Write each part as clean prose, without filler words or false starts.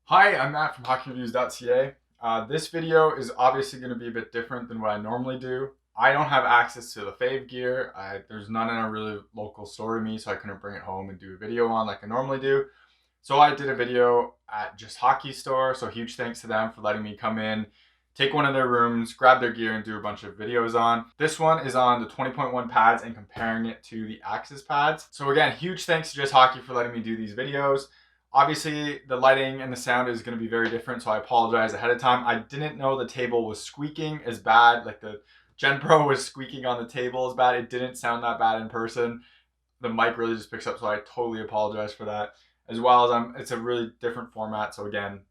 Hi, I'm Matt from HockeyReviews.ca. This video is obviously going to be a bit different than what I normally do. I don't have access to Lefevre gear. There's none in a really local store to me, so I couldn't bring it home and do a video on like I normally do. So I did a video at Just Hockey Store, so huge thanks to them for letting me come in, take one of their rooms, grab their gear, and do a bunch of videos on. This one is on the 20.1 pads and comparing it to the Axis pads. So again, huge thanks to Just Hockey for letting me do these videos. Obviously, the lighting and the sound is going to be very different, so I apologize ahead of time. I didn't know the table was squeaking as bad, like the Gen Pro was squeaking on the table as bad. It didn't sound that bad in person. The mic really just picks up, so I totally apologize for that. As well as it's a really different format, so again,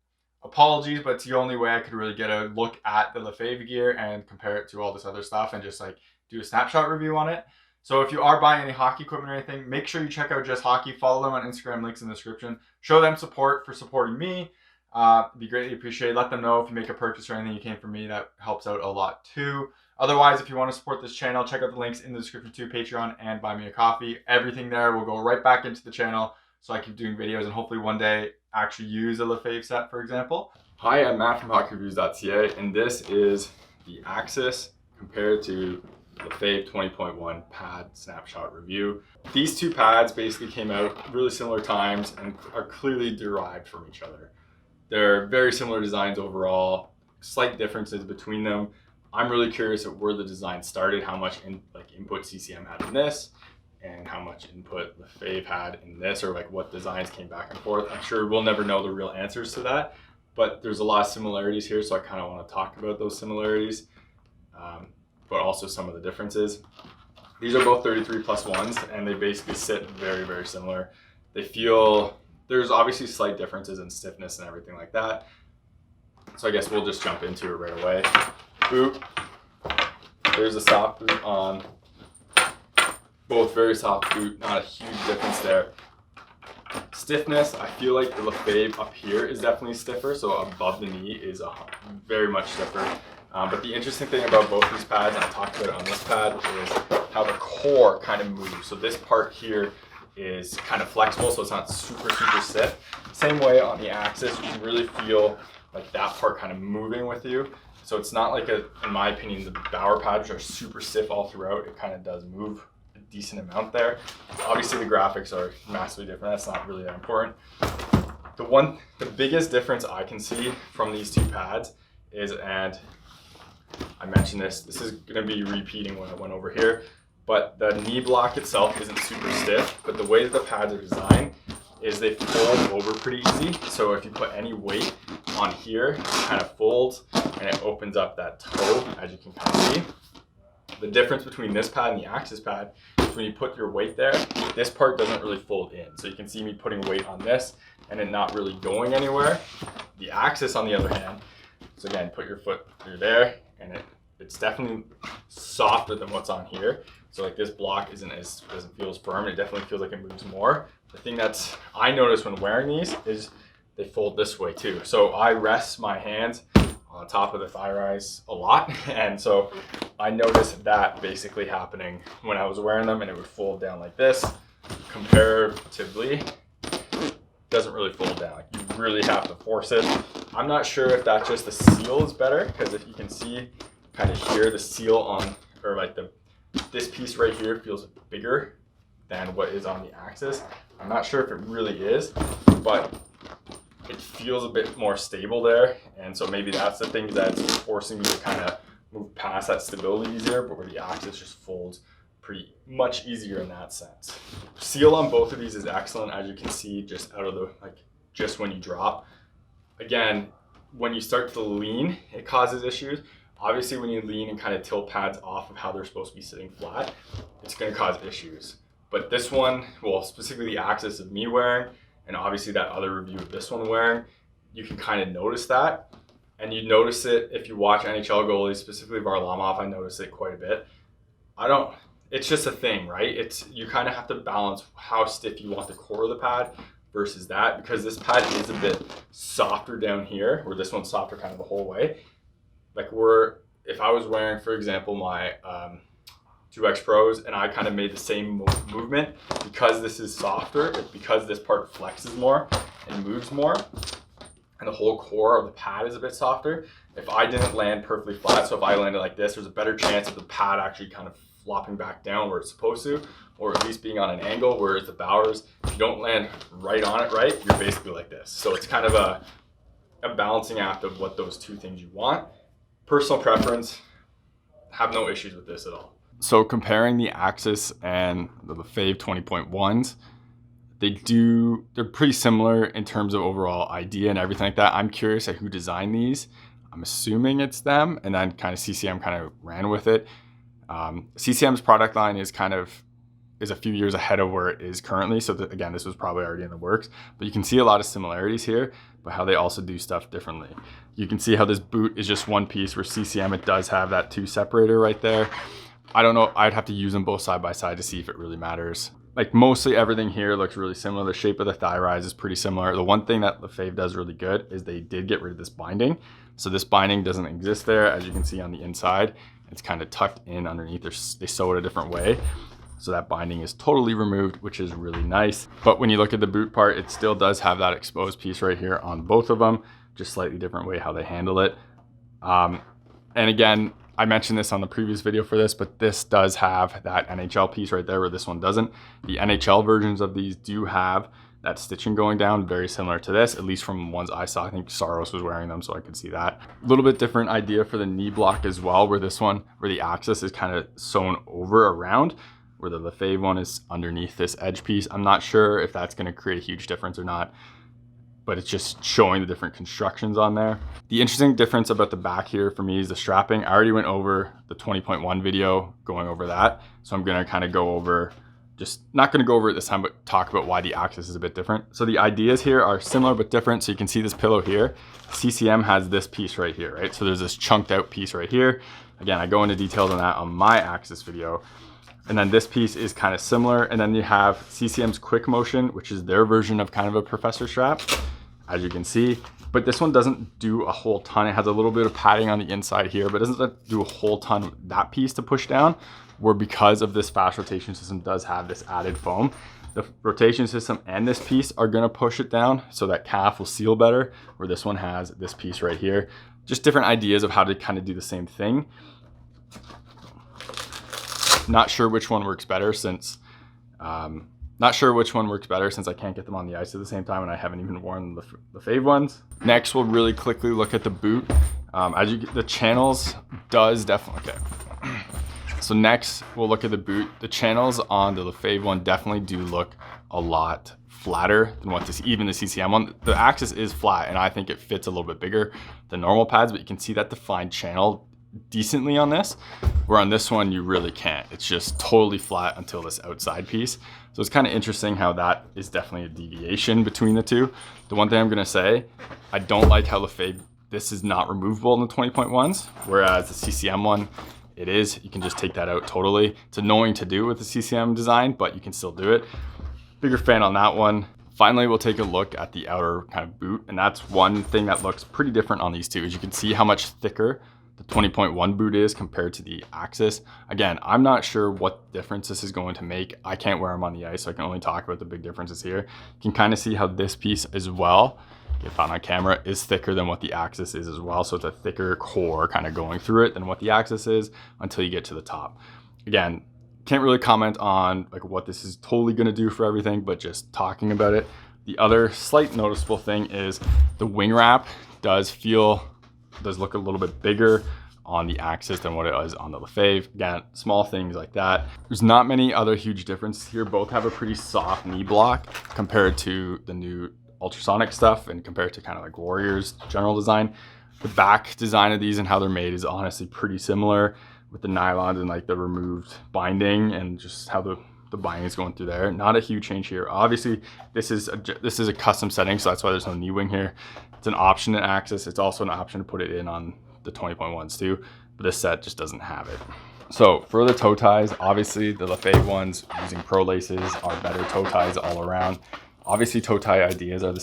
apologies, but it's the only way I could really get a look at the Lefevre gear and compare it to all this other stuff and just like do a snapshot review on it. So if you are buying any hockey equipment or anything, make sure you check out Just Hockey. Follow them on Instagram, links in the description. Show them support for supporting me. It'd be greatly appreciated. Let them know if you make a purchase or anything you came from me. That helps out a lot too. Otherwise, if you want to support this channel, check out the links in the description too, Patreon and Buy Me a Coffee. Everything there will go right back into the channel so I keep doing videos and hopefully one day actually use a Lefevre set, for example. Hi, I'm Matt from HockeyReviews.ca, and this is the Axis compared to Lefevre 20.1 pad snapshot review. These two pads basically came out really similar times and are clearly derived from each other. They're very similar designs overall, slight differences between them. I'm really curious at where the design started, how much input CCM had in this, and how much input Lefevre had in this, or like what designs came back and forth. I'm sure we'll never know the real answers to that, but there's a lot of similarities here, so I kind of want to talk about those similarities. But also some of the differences. These are both 33+1s, and they basically sit very, very similar. They feel, there's obviously slight differences in stiffness and everything like that. So I guess we'll just jump into it right away. Boot. There's a soft boot on. Both very soft boot, not a huge difference there. Stiffness, I feel like the Lefevre up here is definitely stiffer, so above the knee is very much stiffer. But the interesting thing about both these pads, and I talked about it on this pad, is how the core kind of moves. So this part here is kind of flexible, so it's not super, super stiff. Same way on the Axis, you can really feel like that part kind of moving with you. So it's not like in my opinion, the Bauer pads are super stiff all throughout. It kind of does move a decent amount there. Obviously the graphics are massively different. That's not really that important. The biggest difference I can see from these two pads is, and I mentioned this is going to be repeating what I went over here, but the knee block itself isn't super stiff, but the way that the pads are designed is they fold over pretty easy. So if you put any weight on here, it kind of folds and it opens up that toe, as you can kind of see. The difference between this pad and the Axis pad is when you put your weight there, this part doesn't really fold in. So you can see me putting weight on this and it not really going anywhere. The Axis, on the other hand, so again, put your foot through there, and it's definitely softer than what's on here. So like this block doesn't feel as firm. It definitely feels like it moves more. The thing that I notice when wearing these is they fold this way too. So I rest my hands on top of the thigh rise a lot, and so I noticed that basically happening when I was wearing them, and it would fold down like this. Comparatively, doesn't really fold down. Like, you really have to force it. I'm not sure if that's just the seal is better, because if you can see kind of here, the seal on, or like this piece right here feels bigger than what is on the Axis. I'm not sure if it really is, but it feels a bit more stable there. And so maybe that's the thing that's forcing me to kind of move past that stability easier, but where the Axis just folds pretty much easier in that sense. Seal on both of these is excellent, as you can see, just out of the, just when you drop. Again, when you start to lean, it causes issues. Obviously, when you lean and kind of tilt pads off of how they're supposed to be sitting flat, it's going to cause issues. But this one, well, specifically the Axis of me wearing, and obviously that other review of this one wearing, you can kind of notice that. And you notice it if you watch NHL goalies, specifically Varlamov. I notice it quite a bit. It's just a thing, right? You kind of have to balance how stiff you want the core of the pad versus that, because this pad is a bit softer down here, where this one's softer kind of the whole way. Like if I was wearing, for example, my 2X Pros, and I kind of made the same movement, because this is softer, because this part flexes more and moves more, and and the whole core of the pad is a bit softer. If I didn't land perfectly flat, so if I landed like this, there's a better chance of the pad actually kind of flopping back down where it's supposed to, or at least being on an angle, whereas the Bowers, if you don't land right on it right, you're basically like this. So it's kind of a balancing act of what those two things you want. Personal preference, have no issues with this at all. So comparing the Axis and the Lefevre 20.1s, they're pretty similar in terms of overall idea and everything like that. I'm curious at who designed these. I'm assuming it's them, and then kind of CCM kind of ran with it. CCM's product line is a few years ahead of where it is currently. So again, this was probably already in the works, but you can see a lot of similarities here, but how they also do stuff differently. You can see how this boot is just one piece, where CCM, it does have that 2 separator right there. I don't know, I'd have to use them both side by side to see if it really matters. Like mostly everything here looks really similar. The shape of the thigh rise is pretty similar. The one thing that Lefevre does really good is they did get rid of this binding. So this binding doesn't exist there, as you can see on the inside. It's kind of tucked in underneath. They sew it a different way. So that binding is totally removed, which is really nice. But when you look at the boot part, it still does have that exposed piece right here on both of them, just slightly different way how they handle it. And again, I mentioned this on the previous video for this, but this does have that NHL piece right there where this one doesn't. The NHL versions of these do have that stitching going down, very similar to this, at least from ones I saw. I think Saros was wearing them, so I could see that. A little bit different idea for the knee block as well, where the Axis is kind of sewn over around, where the Lefevre one is underneath this edge piece. I'm not sure if that's going to create a huge difference or not, but it's just showing the different constructions on there. The interesting difference about the back here for me is the strapping. I already went over the 20.1 video going over that, so I'm going to kind of go over, just not going to go over it this time, but talk about why the Axis is a bit different. So the ideas here are similar but different. So you can see this pillow here. CCM has this piece right here, right? So there's this chunked out piece right here. Again, I go into details on that on my Axis video. And then this piece is kind of similar. And then you have CCM's Quick Motion, which is their version of kind of a professor strap, as you can see. But this one doesn't do a whole ton. It has a little bit of padding on the inside here, but doesn't do a whole ton, that piece to push down, where because of this fast rotation system does have this added foam. The rotation system and this piece are gonna push it down so that calf will seal better, where this one has this piece right here. Just different ideas of how to kind of do the same thing. Not sure which one works better since I can't get them on the ice at the same time, and I haven't even worn the Lefevre ones. Next, we'll really quickly look at the boot. The channels does definitely, okay. So next, we'll look at the boot. The channels on the Lefevre one definitely do look a lot flatter than what even the CCM one. The Axis is flat, and I think it fits a little bit bigger than normal pads, but you can see that defined channel decently on this, where on this one you really can't. It's just totally flat until this outside piece. So it's kind of interesting how that is definitely a deviation between the two. The one thing I'm gonna say, I don't like how Lefevre, this is not removable in the 20.1s, whereas the CCM one, it is. You can just take that out totally. It's annoying to do with the CCM design, but you can still do it. Bigger fan on that one. Finally, we'll take a look at the outer kind of boot, and that's one thing that looks pretty different on these two, is you can see how much thicker the 20.1 boot is compared to the Axis. Again, I'm not sure what difference this is going to make. I can't wear them on the ice, so I can only talk about the big differences here. You can kind of see how this piece as well, if on camera, is thicker than what the Axis is as well. So it's a thicker core kind of going through it than what the Axis is until you get to the top. Again, can't really comment on like what this is totally going to do for everything, but just talking about it. The other slight noticeable thing is the wing wrap does look a little bit bigger on the Axis than what it was on the Lefevre. Again, small things like that. There's not many other huge differences here. Both have a pretty soft knee block compared to the new ultrasonic stuff and compared to kind of like Warrior's general design. The back design of these and how they're made is honestly pretty similar, with the nylons and like the removed binding and just how the binding is going through there. Not a huge change here. Obviously, this is a custom setting, so that's why there's no knee wing here. It's an option in Axis. It's also an option to put it in on the 20.1s too, but this set just doesn't have it. So for the toe ties, obviously the Lefevre ones using pro laces are better toe ties all around. Obviously toe tie ideas are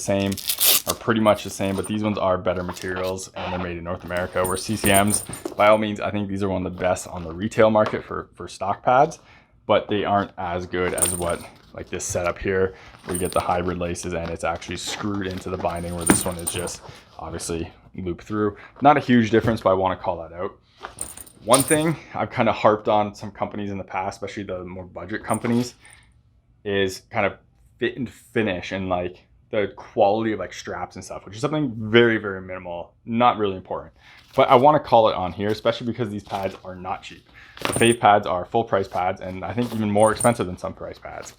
pretty much the same, but these ones are better materials and they're made in North America, where CCM's, by all means, I think these are one of the best on the retail market for stock pads, but they aren't as good as what like this setup here where you get the hybrid laces and it's actually screwed into the binding, where this one is just obviously looped through. Not a huge difference, but I want to call that out. One thing I've kind of harped on some companies in the past, especially the more budget companies, is kind of fit and finish and like the quality of like straps and stuff, which is something very, very minimal, not really important. But I want to call it on here, especially because these pads are not cheap. The Lefevre pads are full price pads, and I think even more expensive than some price pads.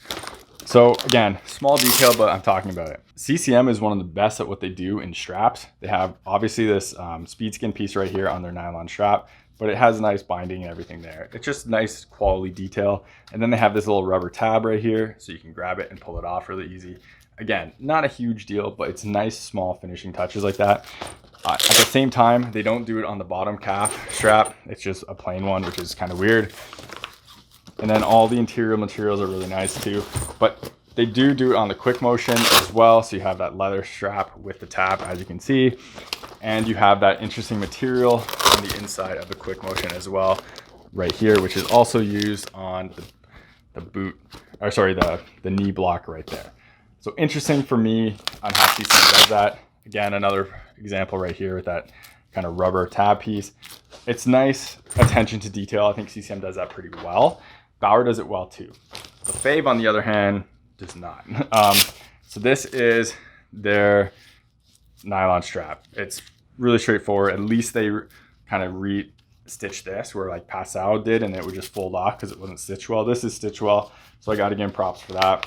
So again, small detail, but I'm talking about it. CCM is one of the best at what they do in straps. They have obviously this speed skin piece right here on their nylon strap, but it has a nice binding and everything there. It's just nice quality detail. And then they have this little rubber tab right here, so you can grab it and pull it off really easy. Again, not a huge deal, but it's nice small finishing touches like that. At the same time, they don't do it on the bottom calf strap. It's just a plain one, which is kind of weird. And then all the interior materials are really nice too, but they do it on the quick motion as well. So you have that leather strap with the tab, as you can see, and you have that interesting material on the inside of the quick motion as well, right here, which is also used on the boot, or sorry, the knee block right there. So interesting for me on how CCM does that. Again, another example right here with that kind of rubber tab piece. It's nice attention to detail. I think CCM does that pretty well. Bauer does it well too. The Lefevre, on the other hand, does not. So this is their nylon strap. It's really straightforward. At least they kind of re-stitched this where like Passau did, and it would just fold off because it wasn't stitched well. This is stitched well, so I got to give them props for that.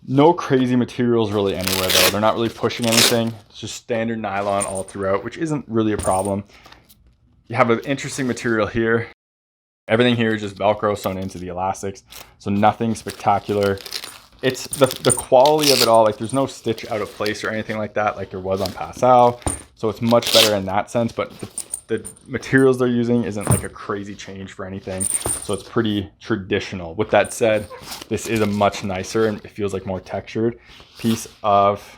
No crazy materials really anywhere though. They're not really pushing anything. It's just standard nylon all throughout, which isn't really a problem. You have an interesting material here. Everything here is just Velcro sewn into the elastics, so nothing spectacular. It's the quality of it all. Like there's no stitch out of place or anything like that, like there was on Passau. So it's much better in that sense. But the materials they're using isn't like a crazy change for anything, so it's pretty traditional. With that said, this is a much nicer and it feels like more textured piece of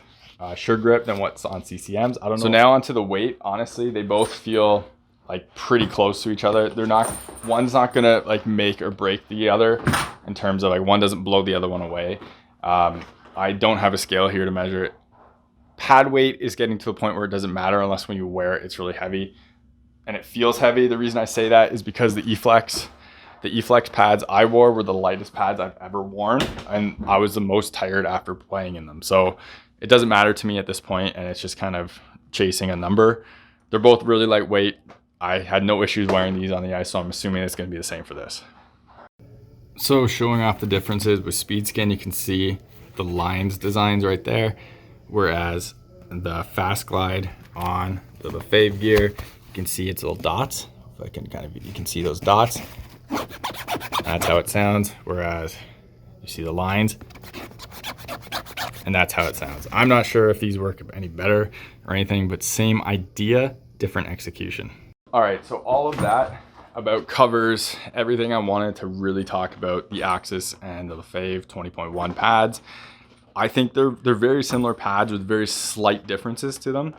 sure grip than what's on CCM's. I don't know. So now onto the weight. Honestly, they both feel like pretty close to each other. They're not, one's not gonna like make or break the other in terms of like one doesn't blow the other one away. I don't have a scale here to measure it. Pad weight is getting to the point where it doesn't matter unless when you wear it, it's really heavy and it feels heavy. The reason I say that is because the E-Flex pads I wore were the lightest pads I've ever worn, and I was the most tired after playing in them. So it doesn't matter to me at this point, and it's just kind of chasing a number. They're both really lightweight. I had no issues wearing these on the ice, so I'm assuming it's going to be the same for this. So showing off the differences with Speed Skin, you can see the lines designs right there, whereas the Fast Glide on the Lefevre gear, you can see its little dots. If I can you can see those dots. That's how it sounds, whereas you see the lines, and that's how it sounds. I'm not sure if these work any better or anything, but same idea, different execution. All right, so all of that about covers everything I wanted to really talk about the Axis and the Lefevre 20.1 pads. I think they're very similar pads with very slight differences to them.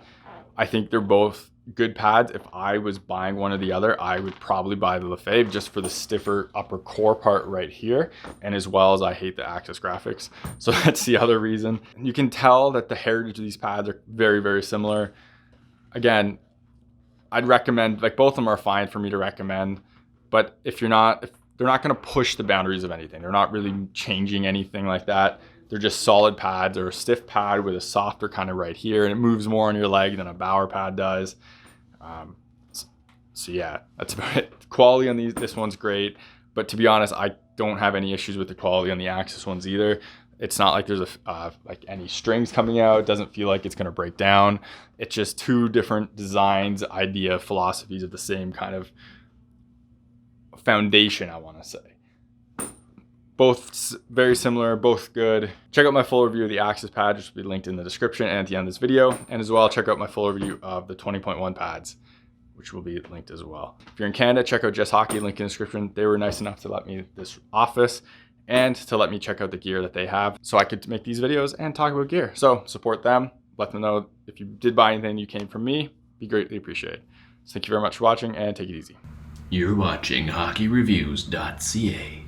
I think they're both good pads. If I was buying one or the other, I would probably buy the Lefevre just for the stiffer upper core part right here, and as well as I hate the Axis graphics. So that's the other reason. You can tell that the heritage of these pads are very, very similar. Again, I'd recommend, like both of them are fine for me to recommend, but if they're not going to push the boundaries of anything, they're not really changing anything like that. They're just solid pads, or a stiff pad with a softer kind of right here, and it moves more on your leg than a Bauer pad does. So yeah, that's about it. Quality on this one's great, but to be honest, I don't have any issues with the quality on the Axis ones either. It's not like there's like any strings coming out. It doesn't feel like it's going to break down. It's just two different designs, idea, philosophies of the same kind of foundation, I want to say. Both very similar, both good. Check out my full review of the Axis pad, which will be linked in the description and at the end of this video. And as well, check out my full review of the 20.1 pads, which will be linked as well. If you're in Canada, check out Just Hockey, link in the description. They were nice enough to let me this office and to let me check out the gear that they have so I could make these videos and talk about gear. So support them, let them know if you did buy anything you came from me, be greatly appreciated. So thank you very much for watching, and take it easy. You're watching HockeyReviews.ca.